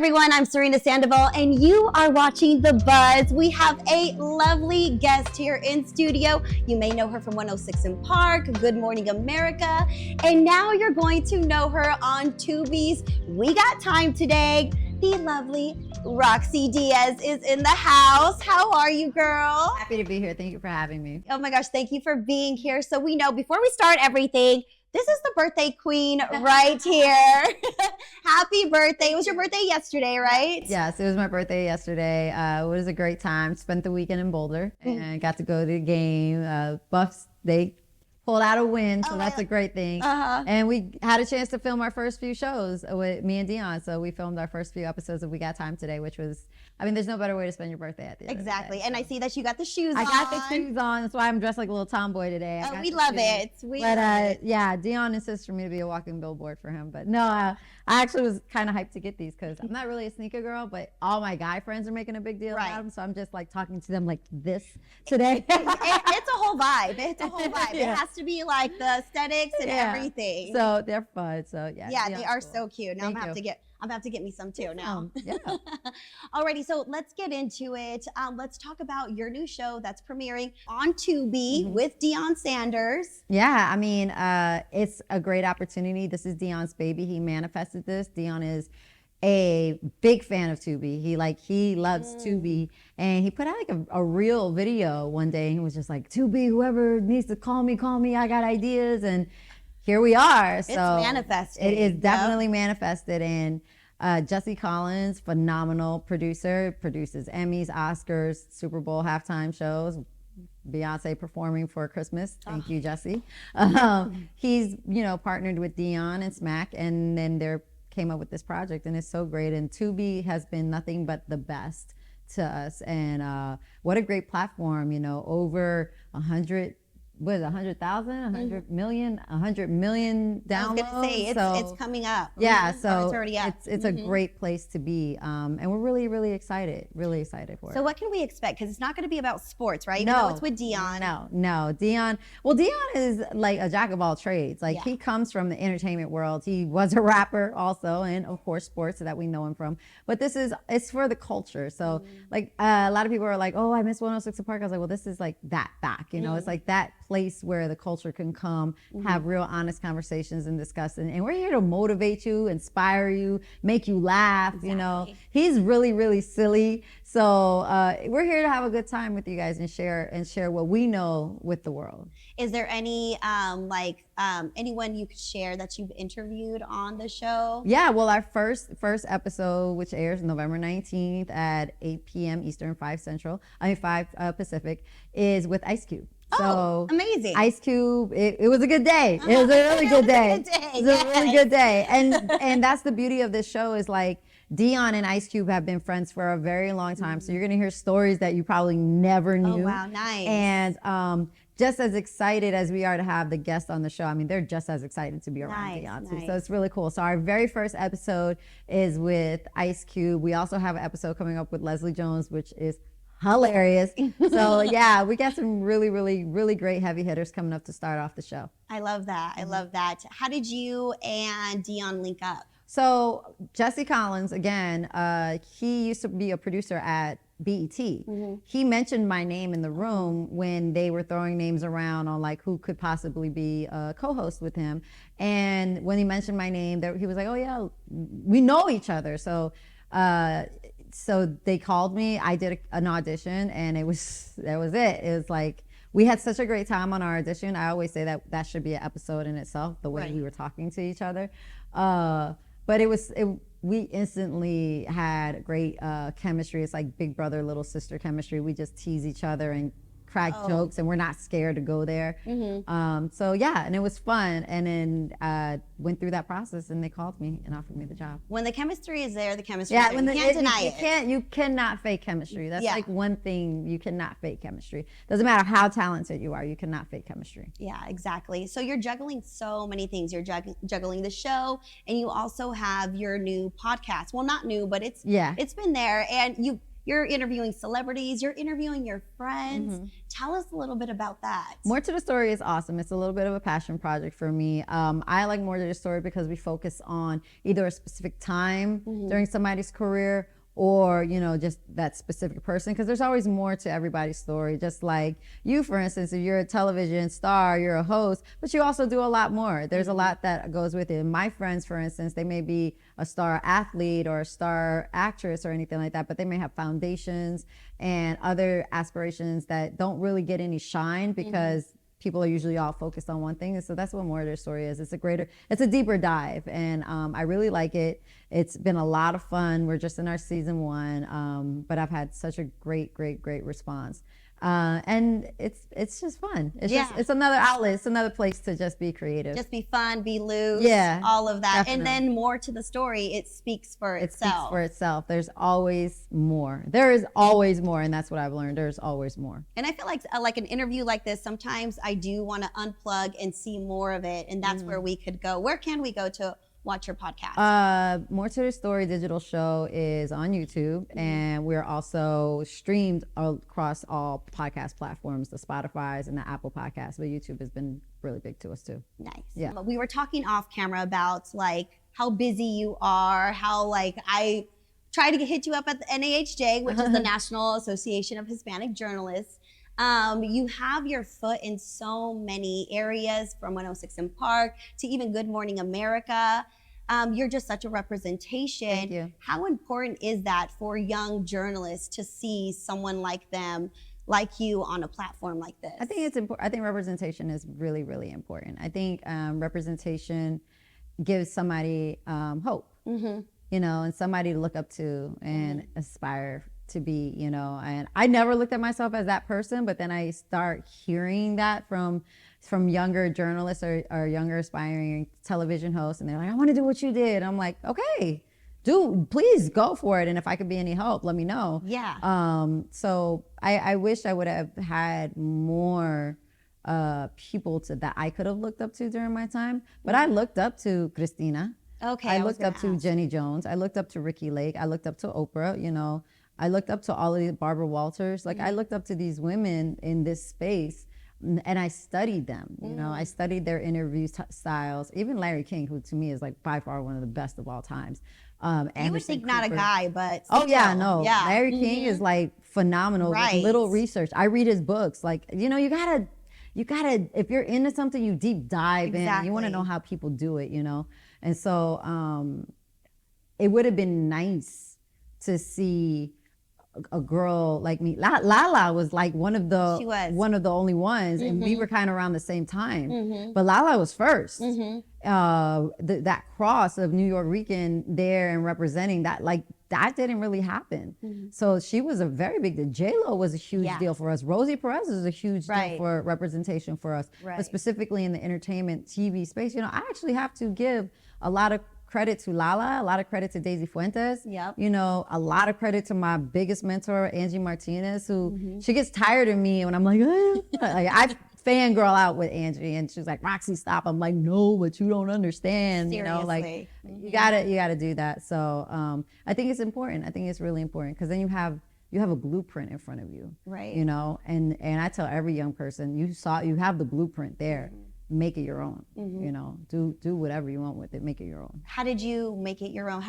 everyone, I'm Serena Sandoval, and you are watching The Buzz. We have a lovely guest here in studio. You may know her from 106 in Park, Good Morning America, and now you're going to know her on Tubi's We Got Time Today. The lovely Rocsi Diaz is in the house. How are you, girl? Happy to be here. Thank you for having me. Oh my gosh, thank you for being here. So we know, before we start everything, this is the birthday queen right here. Happy birthday. It was your birthday yesterday, right? Yes, it was my birthday yesterday. It was a great time. Spent the weekend in Boulder and got to go to the game. Buffs, they pulled out a win, so that's a great thing. And we had a chance to film our first few shows with me and Deion. So we filmed our first few episodes of We Got Time Today, which was, I mean, there's no better way to spend your birthday at the end Exactly. of the day, And I see that you got the shoes on. I got the shoes on. That's why I'm dressed like a little tomboy today. Oh, we love it. Yeah, Deion insists for me to be a walking billboard for him. But no, I actually was kind of hyped to get these because I'm not really a sneaker girl, but all my guy friends are making a big deal about them. So I'm just like talking to them like this today. It's a whole vibe. It's a whole vibe. It has to be like the aesthetics and everything. So they're fun. So yeah. Yeah, they are so cute. Now I'm gonna have to get me some too now. Yeah. Alrighty, so let's get into it. Let's talk about your new show that's premiering on Tubi with Deion Sanders. Yeah, I mean, it's a great opportunity. This is Deion's baby. He manifested this. Deion is a big fan of Tubi. He loves Tubi, and he put out like a real video one day. And he was just like, Tubi, whoever needs to call me, I got ideas. And here we are. So it's manifested. It is definitely manifested. And Jesse Collins, phenomenal producer, produces Emmys, Oscars, Super Bowl halftime shows, Beyonce performing for Christmas. Thank you, Jesse. He's, partnered with Deion and Smack, and then they came up with this project, and it's so great. And Tubi has been nothing but the best to us. And what a great platform, over 100,000, 100 million downloads. I was gonna say it's coming up. Yeah, so it's already up. It's a great place to be, and we're really, really excited for it. So what can we expect? Because it's not going to be about sports, right? No, it's with Deion. No, Deion. Well, Deion is like a jack of all trades. He comes from the entertainment world. He was a rapper also, and of course sports that we know him from. But it's for the culture. So a lot of people are like, oh, I miss 106 in Park. I was like, well, this is like that back. It's like that place where the culture can come, have real honest conversations and discuss. And we're here to motivate you, inspire you, make you laugh. Exactly. He's really, really silly. So we're here to have a good time with you guys and share what we know with the world. Is there any anyone you could share that you've interviewed on the show? Yeah, well, our first episode, which airs November 19th at 8 p.m. Eastern, 5 Pacific, is with Ice Cube. So amazing. Ice Cube, it was a good day. It was a really good day. It was a really good day. And that's the beauty of this show is like Deion and Ice Cube have been friends for a very long time. So you're going to hear stories that you probably never knew. Oh, wow, nice. And just as excited as we are to have the guests on the show, I mean, they're just as excited to be around Deion too. So it's really cool. So our very first episode is with Ice Cube. We also have an episode coming up with Leslie Jones, which is hilarious. So yeah, we got some really, really, really great heavy hitters coming up to start off the show. I love that. I love that. How did you and Deion link up? So Jesse Collins, again, he used to be a producer at BET. He mentioned my name in the room when they were throwing names around on like who could possibly be a co-host with him. And when he mentioned my name, he was like, oh yeah, we know each other. So they called me. I did an audition, and that was it. It was like we had such a great time on our audition. I always say that should be an episode in itself, the way we were talking to each other. But we instantly had great chemistry. It's like big brother, little sister chemistry. We just tease each other and crack jokes, and we're not scared to go there. So yeah, and it was fun. And then went through that process, and they called me and offered me the job. When the chemistry is there, the chemistry is there. You can't deny it. You cannot fake chemistry. That's like one thing, you cannot fake chemistry. Doesn't matter how talented you are, you cannot fake chemistry. Yeah, exactly. So you're juggling so many things. You're juggling the show, and you also have your new podcast. Well, not new, but it's been there, and you're interviewing celebrities, you're interviewing your friends. Tell us a little bit about that. More to the Story is awesome. It's a little bit of a passion project for me. I like More to the Story because we focus on either a specific time during somebody's career, or, you know, just that specific person, because there's always more to everybody's story. Just like you, for instance, if you're a television star, you're a host, but you also do a lot more. There's a lot that goes with it. My friends, for instance, they may be a star athlete or a star actress or anything like that, but they may have foundations and other aspirations that don't really get any shine because people are usually all focused on one thing. And so that's what More to the Story is. It's a deeper dive. And I really like it. It's been a lot of fun. We're just in our season 1, but I've had such a great response. And it's just fun. It's another outlet. It's another place to just be creative. Just be fun, be loose, all of that. Definitely. And then More to the Story, it speaks for itself. It speaks for itself. There's always more. There is always more, and that's what I've learned. There's always more. And I feel like an interview like this, sometimes I do want to unplug and see more of it, and that's where we could go. Where can we go to watch your podcast? More to the Story digital show is on YouTube, and we're also streamed across all podcast platforms, the Spotify's and the Apple Podcasts, but YouTube has been really big to us too. Nice. Yeah. We were talking off camera about like how busy you are, how like I try to hit you up at the NAHJ, which is the National Association of Hispanic Journalists. You have your foot in so many areas, from 106 in Park to even Good Morning America. You're just such a representation. Thank you. How important is that for young journalists to see someone like them, like you, on a platform like this? I think it's important. I think representation is really, really important. I think representation gives somebody hope, you know, and somebody to look up to and aspire to be, you know. And I never looked at myself as that person, but then I start hearing that from younger journalists or younger aspiring television hosts, and they're like, I want to do what you did. I'm like, okay, please go for it. And if I could be any help, let me know. Yeah. So I wish I would have had more people that I could have looked up to during my time, but I looked up to Christina. Okay. I looked up to Jenny Jones. I looked up to Ricky Lake. I looked up to Oprah, you know. I looked up to all of these, Barbara Walters. Like I looked up to these women in this space, and I studied them. You know, I studied their interview styles. Even Larry King, who to me is like by far one of the best of all times. You would think not a guy, but oh yeah, no. Yeah. Larry King is like phenomenal. Right. With little research. I read his books. Like, you know, you gotta, if you're into something, you deep dive in. You want to know how people do it, you know. And so it would have been nice to see a girl like me. Lala was like one of the only ones, and we were kind of around the same time. But Lala was first. That cross of New York there and representing that, like that didn't really happen. So she was a very big deal. J-Lo was a huge deal for us. Rosie Perez is a huge deal for representation for us. But specifically in the entertainment TV space, you know, I actually have to give a lot of credit to Lala, a lot of credit to Daisy Fuentes. You know, a lot of credit to my biggest mentor, Angie Martinez, who she gets tired of me when I'm like, I fangirl out with Angie, and she's like, Rocsi, stop. I'm like, no, but you don't understand. Seriously. You know, like you gotta do that. So I think it's important. I think it's really important, because then you have a blueprint in front of you. Right. You know, and I tell every young person, you have the blueprint there. Make it your own. You know, do whatever you want with it. Make it your own. How did you make it your own?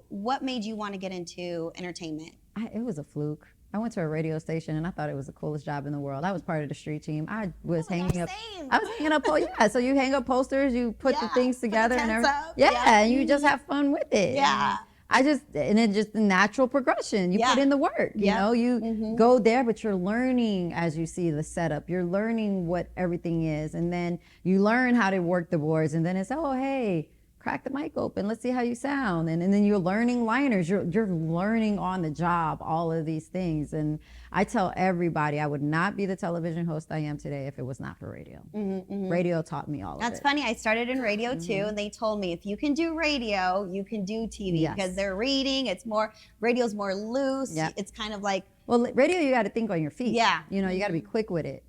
What made you want to get into entertainment? It was a fluke. I went to a radio station and I thought it was the coolest job in the world. I was part of the street team. I was hanging up. Yeah. So you hang up posters, you put the things together and everything. And you just have fun with it. Yeah. And it's just the natural progression. You put in the work, you know, you go there, but you're learning as you see the setup. You're learning what everything is. And then you learn how to work the boards. And then it's, oh, hey, crack the mic open. Let's see how you sound. And then you're learning liners. You're learning on the job, all of these things. And I tell everybody I would not be the television host I am today if it was not for radio. Radio taught me all of it. That's funny. I started in radio too, and they told me if you can do radio, you can do TV, because they're reading. Radio's more loose. It's kind of like, well, radio, you got to think on your feet. Yeah. You know, you got to be quick with it.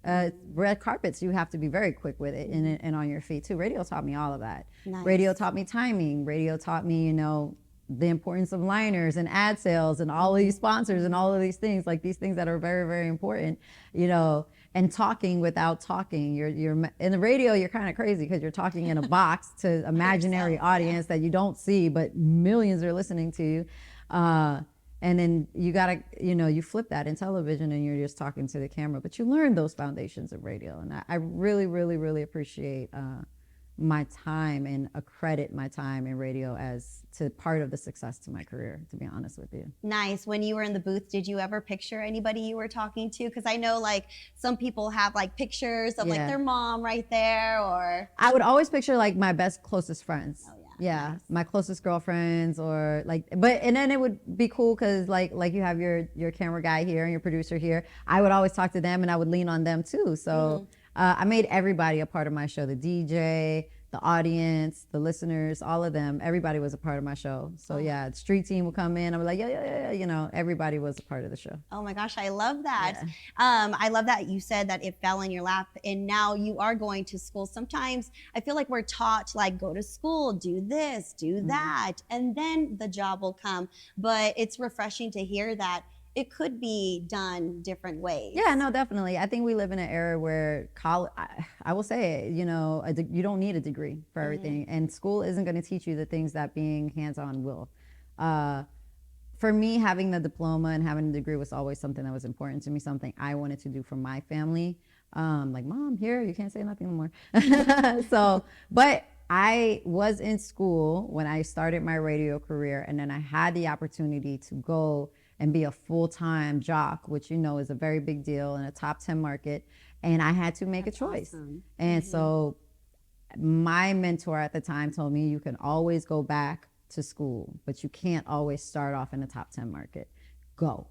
Red carpets, you have to be very quick with it and on your feet too. Radio taught me all of that. Nice. Radio taught me timing. Radio taught me, you know, the importance of liners and ad sales and all of these sponsors and all of these things, like these things that are very, very important, you know, and talking without talking. You're in the radio, you're kind of crazy because you're talking in a box to imaginary audience that you don't see, but millions are listening to you. And then you gotta, you know, you flip that in television and you're just talking to the camera, but you learn those foundations of radio. And I really, really, really appreciate my time and accredit my time in radio as to part of the success to my career, to be honest with you. Nice. When you were in the booth, did you ever picture anybody you were talking to? Because I know like some people have like pictures of like their mom right there, or I would always picture like my best closest friends. Oh, yeah. Yeah, Nice. my closest girlfriends, or like, but and then it would be cool because like you have your camera guy here and your producer here. I would always talk to them and I would lean on them too. So I made everybody a part of my show. The DJ, the audience, the listeners, all of them. Everybody was a part of my show. So yeah, the street team would come in. I was like, yeah. You know, everybody was a part of the show. Oh my gosh, I love that. Yeah. I love that you said that it fell in your lap and now you are going to school. Sometimes I feel like we're taught like go to school, do this, do that, and then the job will come. But it's refreshing to hear that it could be done different ways. Yeah, no, definitely. I think we live in an era where college, I will say it, you know, you don't need a degree for everything. And school isn't going to teach you the things that being hands-on will. For me, having the diploma and having a degree was always something that was important to me, something I wanted to do for my family. Like, Mom, here, you can't say nothing anymore. So, but I was in school when I started my radio career, and then I had the opportunity to go and be a full-time jock, which you know is a very big deal in a top 10 market. And I had to make a choice. Awesome. And so my mentor at the time told me you can always go back to school, but you can't always start off in the top 10 market. Go.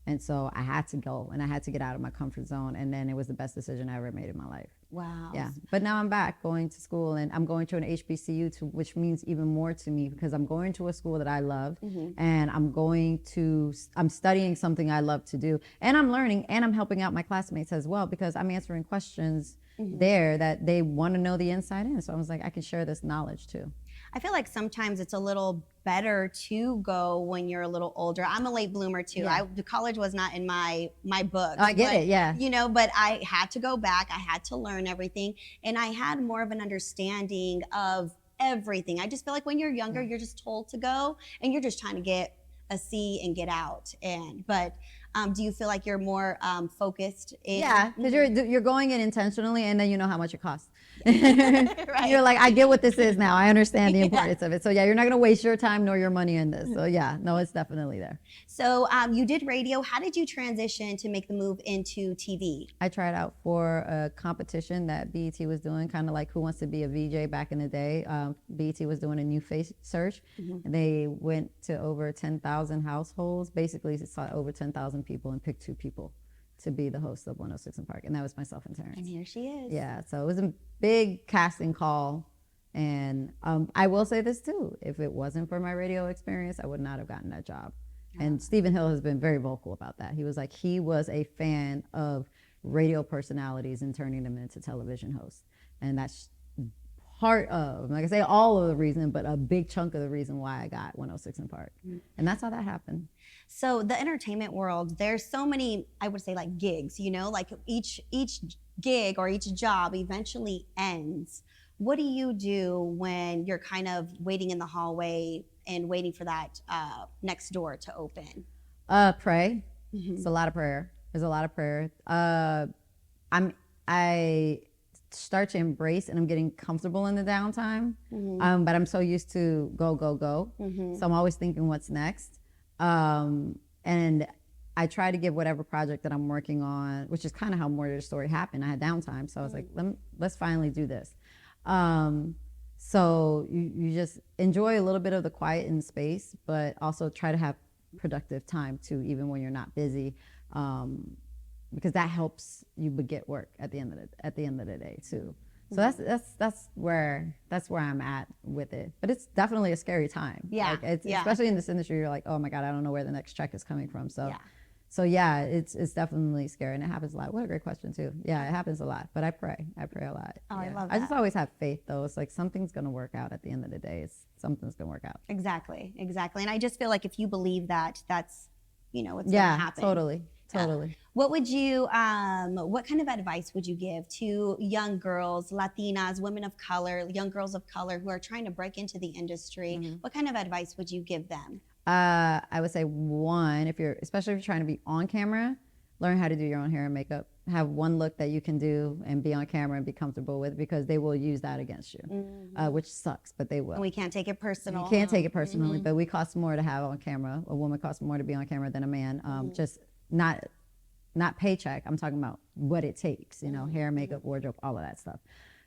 And so I had to go and I had to get out of my comfort zone. And then it was the best decision I ever made in my life. Wow. Yeah. But now I'm back going to school, and I'm going to an HBCU, which means even more to me because I'm going to a school that I love, and I'm studying something I love to do, and I'm learning, and I'm helping out my classmates as well because I'm answering questions there that they want to know the inside in. So I was like, I can share this knowledge too. I feel like sometimes it's a little better to go when you're a little older. I'm a late bloomer too. Yeah. The college was not in my book. I get it, yeah. You know, but I had to go back. I had to learn everything, and I had more of an understanding of everything. I just feel like when you're younger, you're just told to go, and you're just trying to get a C and get out. But do you feel like you're more focused in? Yeah, because you're going in intentionally, and then you know how much it costs. Right. You're like, I get what this is now. I understand the importance of it. So yeah, you're not going to waste your time nor your money in this. So yeah, no, it's definitely there. So you did radio. How did you transition to make the move into TV? I tried out for a competition that BET was doing, kind of like Who Wants to Be a VJ back in the day. BET was doing a new face search. And they went to over 10,000 households, basically saw over 10,000 people and picked 2 people to be the host of 106 in Park, and that was myself and Terrence. And here she is. Yeah, so it was a big casting call, and I will say this too: if it wasn't for my radio experience, I would not have gotten that job. And Stephen Hill has been very vocal about that. He was like, he was a fan of radio personalities and turning them into television hosts, and that's part of, like I say, all of the reason, but a big chunk of the reason why I got 106 in Park. And that's how that happened. So the entertainment world, there's so many, I would say like gigs, you know, like each gig or each job eventually ends. What do you do when you're kind of waiting in the hallway and waiting for that next door to open? Pray. It's a lot of prayer. There's a lot of prayer. I start to embrace, and I'm getting comfortable in the downtime. But I'm so used to go. So I'm always thinking what's next. And I try to give whatever project that I'm working on, which is kind of how More to the Story happened. I had downtime, so I was like, let's finally do this. So you just enjoy a little bit of the quiet and space, but also try to have productive time too, even when you're not busy, because that helps you get work at the end of the day too. So that's where I'm at with it. But it's definitely a scary time. Yeah. Like especially in this industry, you're like, oh my God, I don't know where the next check is coming from. So So yeah, it's definitely scary, and it happens a lot. What a great question too. Yeah, it happens a lot, but I pray a lot. Oh, I Yeah. love that. I just always have faith though. It's like something's gonna work out at the end of the day. Something's gonna work out. Exactly. And I just feel like if you believe that, that's, what's going to happen. Totally. What would you, what kind of advice would you give to young girls, Latinas, women of color, young girls of color who are trying to break into the industry? What kind of advice would you give them? I would say one, especially if you're trying to be on camera, learn how to do your own hair and makeup. Have one look that you can do and be on camera and be comfortable with, because they will use that against you, which sucks, but they will. And we can't take it personal. You can't take it personally, but we cost more to have on camera. A woman costs more to be on camera than a man. Just not paycheck. I'm talking about what it takes, hair, makeup, wardrobe, all of that stuff.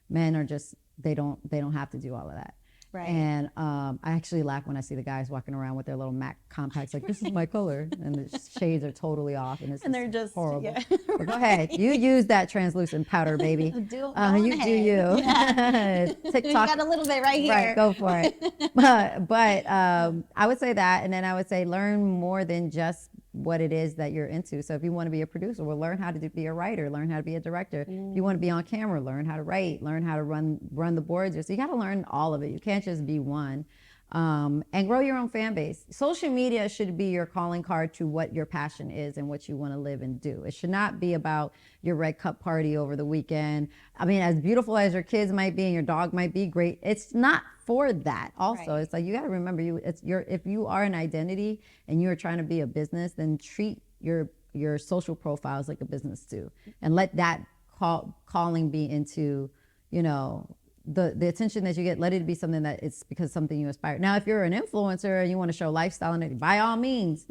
Men are just, they don't have to do all of that. Right. And I actually laugh when I see the guys walking around with their little MAC compacts, like, this is my color, and the shades are totally off, and they're just horrible. Yeah. But go ahead, you use that translucent powder, baby. You do you. Yeah. TikTok. You got a little bit right here. Right, go for it. But I would say that, and then I would say learn more than just what it is that you're into. So if you want to be a producer, well, learn how to be a writer, learn how to be a director. If you want to be on camera, learn how to write, learn how to run the boards. So you got to learn all of it. You can't just be one. And grow your own fan base. Social media should be your calling card to what your passion is and what you want to live and do. It should not be about your red cup party over the weekend. I mean, as beautiful as your kids might be and your dog might be, great, it's not for that. Also, It's like, you got to remember, if you are an identity and you're trying to be a business, then treat your social profiles like a business too, and let that calling be into, the attention that you get. Let it be something that it's because something you aspire. Now, if you're an influencer and you want to show lifestyle, and by all means,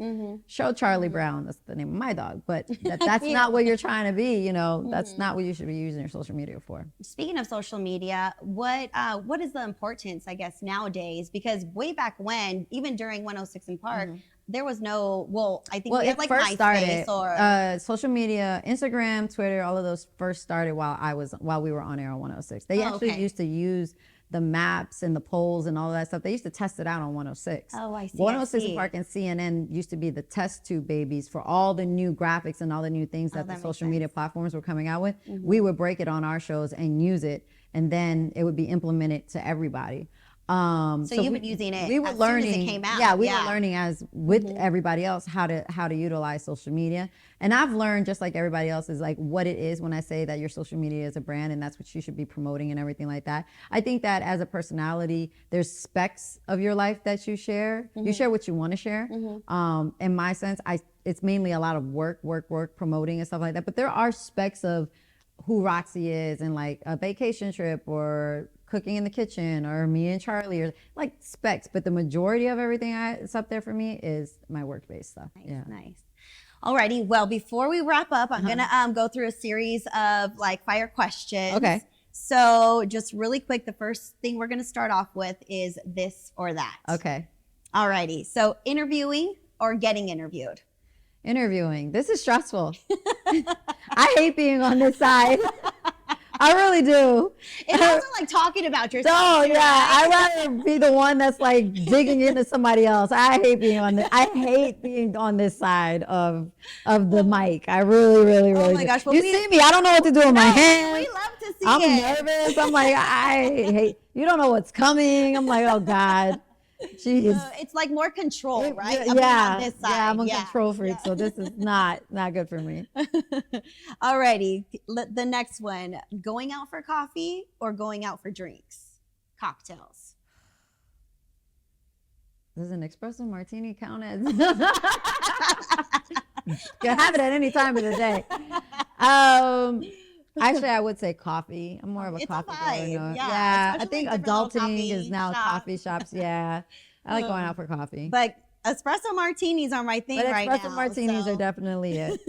show Charlie Brown. That's the name of my dog. But that's not what you're trying to be. That's not what you should be using your social media for. Speaking of social media, what is the importance, I guess, nowadays? Because way back when, even during 106 in Park, there was no, I think we had like MySpace or social media, Instagram, Twitter, all of those first started while we were on air on 106. They actually used to use the maps and the polls and all of that stuff. They used to test it out on 106. Oh, I see. 106 in Park and CNN used to be the test tube babies for all the new graphics and all the new things that the social media platforms were coming out with. We would break it on our shows and use it, and then it would be implemented to everybody. So you've been using it. We were as learning. Soon as it came out. Yeah, we were learning as with everybody else how to utilize social media. And I've learned, just like everybody else, is like what it is when I say that your social media is a brand and that's what you should be promoting and everything like that. I think that as a personality, there's specs of your life that you share. You share what you want to share. In my sense, it's mainly a lot of work, promoting and stuff like that. But there are specs of who Rocsi is, and like a vacation trip or cooking in the kitchen, or me and Charlie, or like specs. But the majority of everything that's up there for me is my work-based stuff. Nice. Alrighty. Well, before we wrap up, I'm gonna go through a series of like fire questions. Okay. So just really quick, the first thing we're gonna start off with is this or that. Okay. Alrighty. So interviewing or getting interviewed? Interviewing. This is stressful. I hate being on this side. I really do. It's also like talking about yourself. Oh, yeah. Right? I'd rather be the one that's like digging into somebody else. I hate being on this side of the mic. I really Oh my do. gosh. Well, you see me, I don't know what to do with my hands. We love to see I'm it. nervous. I'm like, I hate, you don't know what's coming. I'm like, oh God. Jeez. It's like more control, right? Yeah, On this side. I'm a control freak, so this is not good for me. Alrighty, the next one: going out for coffee or going out for drinks, cocktails. Does an espresso martini count as? You can have it at any time of the day. Actually, I would say coffee. I'm more of a coffee girl. Yeah. I think adulting is now coffee shops. Yeah. I like going out for coffee. But espresso martinis are my thing right now. Espresso martinis are definitely it.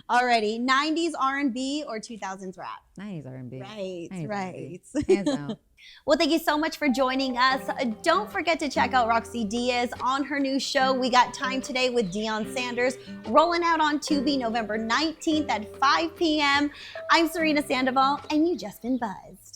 Alrighty, 90s R&B or 2000s rap? 90s R&B. Right. R&B. Hands down. Well, thank you so much for joining us. Don't forget to check out Rocsi Diaz on her new show, We Got Time Today with Deion Sanders, rolling out on Tubi November 19th at 5 p.m. I'm Serena Sandoval, and you just been buzzed.